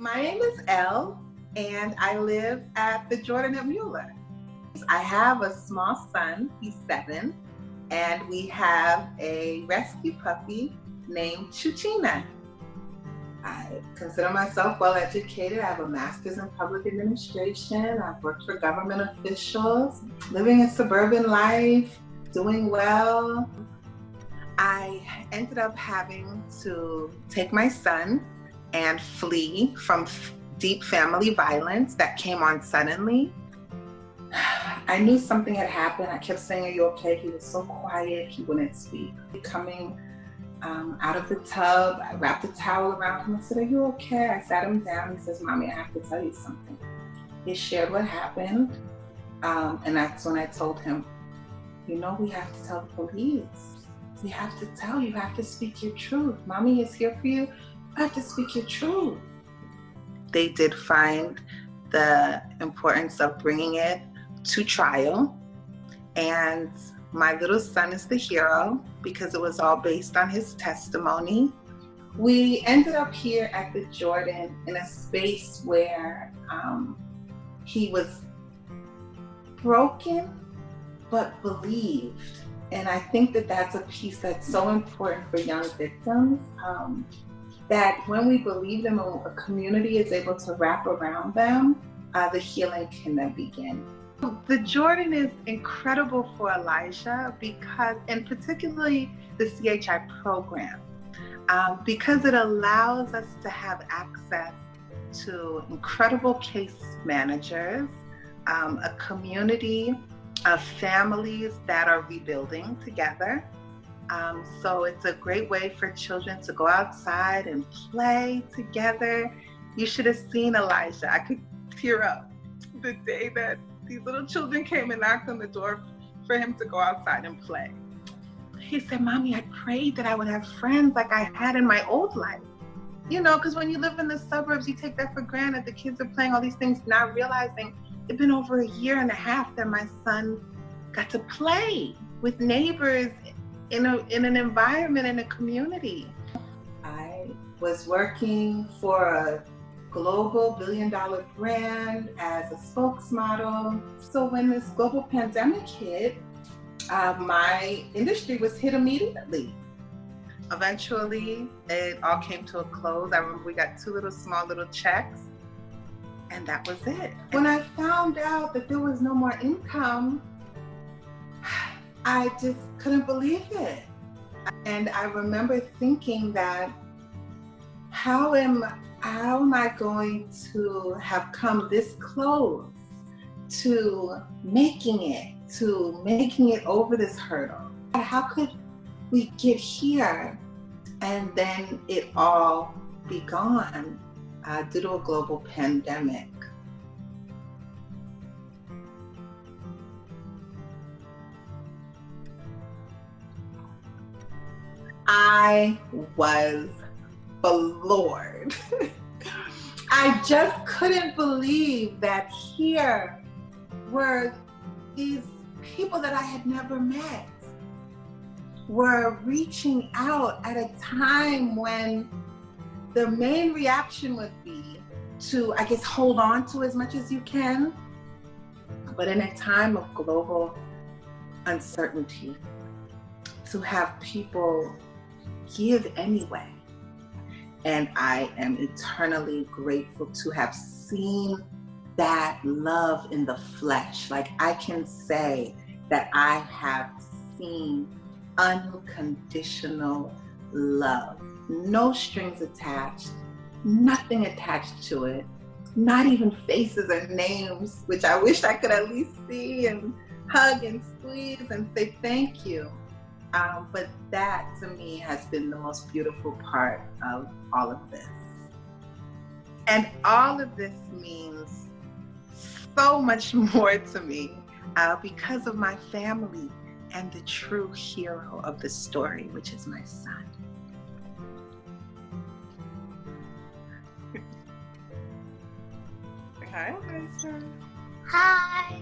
My name is Elle, and I live at the Jordan at Mueller. I have a small son, he's 7, and we have a rescue puppy named Chuchina. I consider myself well educated. I have a master's in public administration. I've worked for government officials, living a suburban life, doing well. I ended up having to take my son and flee from deep family violence that came on suddenly. I knew something had happened. I kept saying, "Are you okay?" He was so quiet, he wouldn't speak. Coming out of the tub, I wrapped a towel around him and said, "Are you okay?" I sat him down. He says, "Mommy, I have to tell you something." He shared what happened, and that's when I told him, "You know, we have to tell the police. We have to tell you, you have to speak your truth. Mommy is here for you. You have to speak your truth." They did find the importance of bringing it to trial, and my little son is the hero because it was all based on his testimony. We ended up here at the Jordan in a space where he was broken but believed. And I think that that's a piece that's so important for young victims, that when we believe them and a community is able to wrap around them, the healing can then begin. The Jordan is incredible for Elijah because, and particularly the CHI program, because it allows us to have access to incredible case managers, a community of families that are rebuilding together. So it's a great way for children to go outside and play together. You should have seen Elijah. I could tear up the day that these little children came and knocked on the door for him to go outside and play. He said, "Mommy, I prayed that I would have friends like I had in my old life." You know, because when you live in the suburbs, you take that for granted. The kids are playing all these things, not realizing it's been over a year and a half that my son got to play with neighbors in an environment, in a community. I was working for a global billion-dollar brand as a spokesmodel. So when this global pandemic hit, my industry was hit immediately. Eventually, it all came to a close. I remember we got 2 small little checks, and that was it. When I found out that there was no more income, I just couldn't believe it. And I remember thinking that, how am I going to have come this close to making it over this hurdle? How could we get here and then it all be gone due to a global pandemic? I was floored. I just couldn't believe that here were these people that I had never met were reaching out at a time when the main reaction would be to, I guess, hold on to as much as you can. But in a time of global uncertainty, to have people give anyway. And I am eternally grateful to have seen that love in the flesh. Like, I can say that I have seen unconditional love. No strings attached, nothing attached to it, not even faces or names, which I wish I could at least see and hug and squeeze and say thank you. But that, to me, has been the most beautiful part of all of this. And all of this means so much more to me because of my family and the true hero of the story, which is my son. Hi, Esther. Hi.